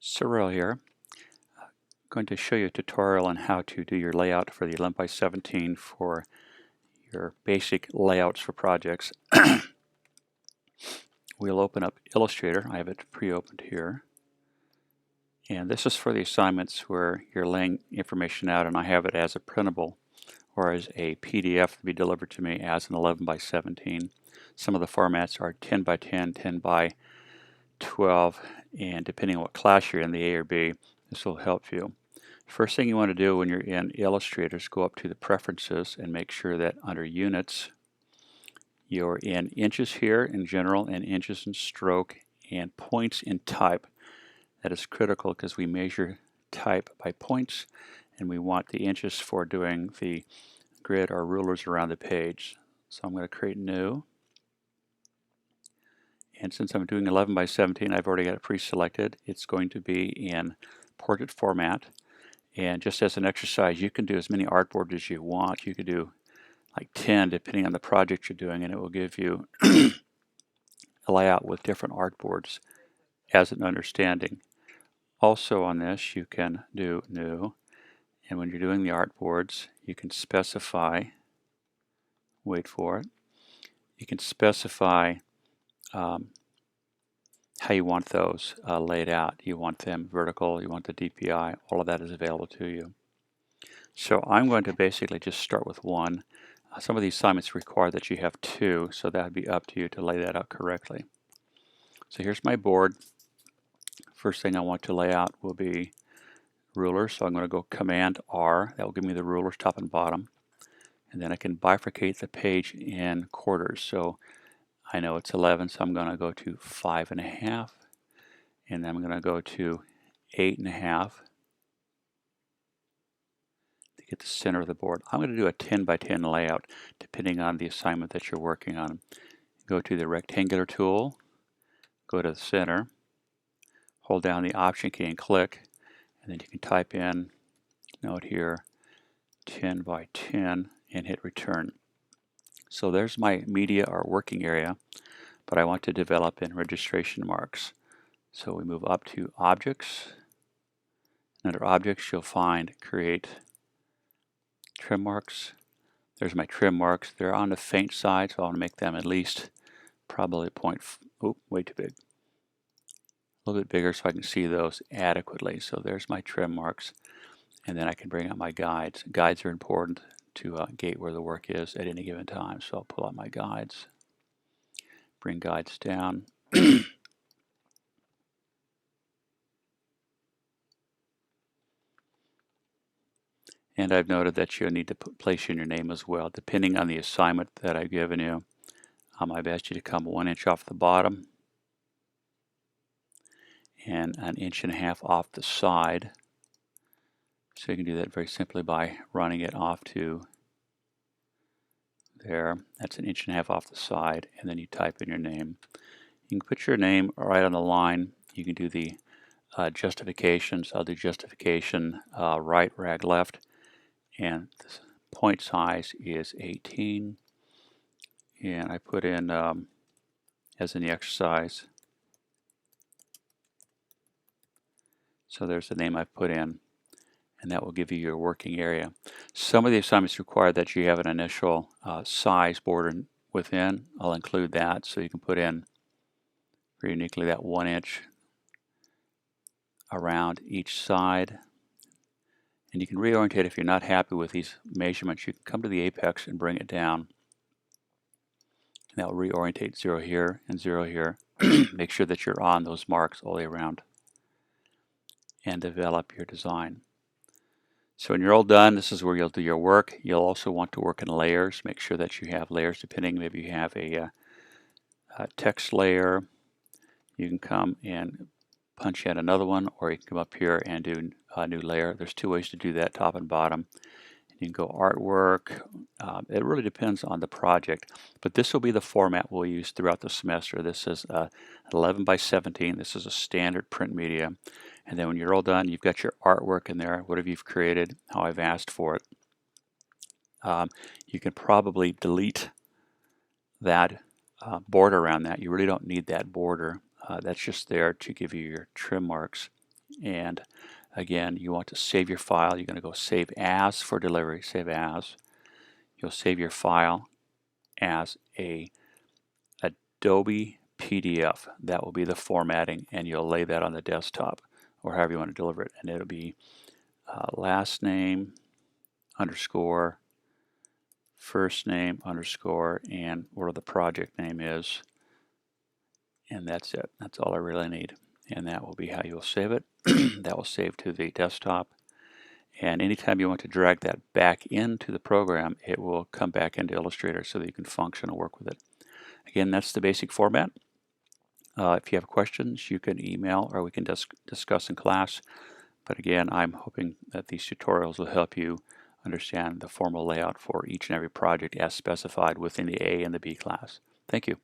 Cyril here. I'm going to show you a tutorial on how to do your layout for the 11x17 for your basic layouts for projects. We'll open up Illustrator. I have it pre-opened here. And this is for the assignments where you're laying information out, and I have it as a printable or as a PDF to be delivered to me as an 11x17. Some of the formats are 10x10, 10x12, and depending on what class you're in, the A or B, this will help you. First thing you want to do when you're in Illustrator is go up to the preferences and make sure that under units you're in inches here in general and inches in stroke and points in type. That is critical because we measure type by points and we want the inches for doing the grid or rulers around the page. So I'm going to create new, and since I'm doing 11x17 I've already got it pre-selected. It's going to be in portrait format. And just as an exercise, you can do as many artboards as you want. You could do like 10 depending on the project you're doing, and it will give you a layout with different artboards as an understanding. Also on this, you can do new, and when you're doing the artboards, you can specify, wait for it, you can specify how you want those laid out. You want them vertical, you want the DPI, all of that is available to you. So I'm going to basically just start with one. Some of these assignments require that you have two, so that would be up to you to lay that out correctly. So here's my board. First thing I want to lay out will be rulers, so I'm going to go Command R. That will give me the rulers top and bottom. And then I can bifurcate the page in quarters. So I know it's 11, so I'm going to go to 5.5, and then I'm going to go to 8.5 to get the center of the board. I'm going to do a 10x10 layout depending on the assignment that you're working on. Go to the rectangular tool, go to the center, hold down the Option key and click, and then you can type in, note here, 10x10 and hit return. So there's my media or working area, but I want to develop in registration marks. So we move up to Objects. Under Objects, you'll find Create Trim Marks. There's my trim marks. They're on the faint side, so I want to make them at least probably way too big. A little bit bigger so I can see those adequately. So there's my trim marks. And then I can bring out my guides. Guides are important to gate where the work is at any given time. So I'll pull out my guides, bring guides down. And I've noted that you need to place in your name as well, depending on the assignment that I've given you. I've asked you to come 1 inch off the bottom and 1.5 inches off the side. So you can do that very simply by running it off to there. That's 1.5 inches off the side, and then you type in your name. You can put your name right on the line. You can do the justifications. I'll do justification right, rag left, and the point size is 18. And I put in, as in the exercise, so there's the name I've put in, and that will give you your working area. Some of the assignments require that you have an initial size border within. I'll include that, so you can put in very uniquely that 1 inch around each side. And you can reorientate if you're not happy with these measurements. You can come to the apex and bring it down. And that will reorientate 0 here and 0 here. Make sure that you're on those marks all the way around and develop your design. So when you're all done, this is where you'll do your work. You'll also want to work in layers. Make sure that you have layers depending. Maybe you have a text layer. You can come and punch in another one, or you can come up here and do a new layer. There's two ways to do that, top and bottom. You can go artwork. It really depends on the project, but this will be the format we'll use throughout the semester. This is 11x17. This is a standard print media. And then when you're all done, you've got your artwork in there, whatever you've created, how I've asked for it. You can probably delete that border around that. You really don't need that border. That's just there to give you your trim marks And again, you want to save your file. You're going to go Save As for delivery. Save As. You'll save your file as a Adobe PDF. That will be the formatting, and you'll lay that on the desktop or however you want to deliver it. And it'll be last name underscore first name underscore and whatever the project name is. And that's it. That's all I really need. And that will be how you'll save it. That will save to the desktop. And anytime you want to drag that back into the program, it will come back into Illustrator so that you can function and work with it. Again, that's the basic format. If you have questions, you can email or we can discuss in class. But again, I'm hoping that these tutorials will help you understand the formal layout for each and every project as specified within the A and the B class. Thank you.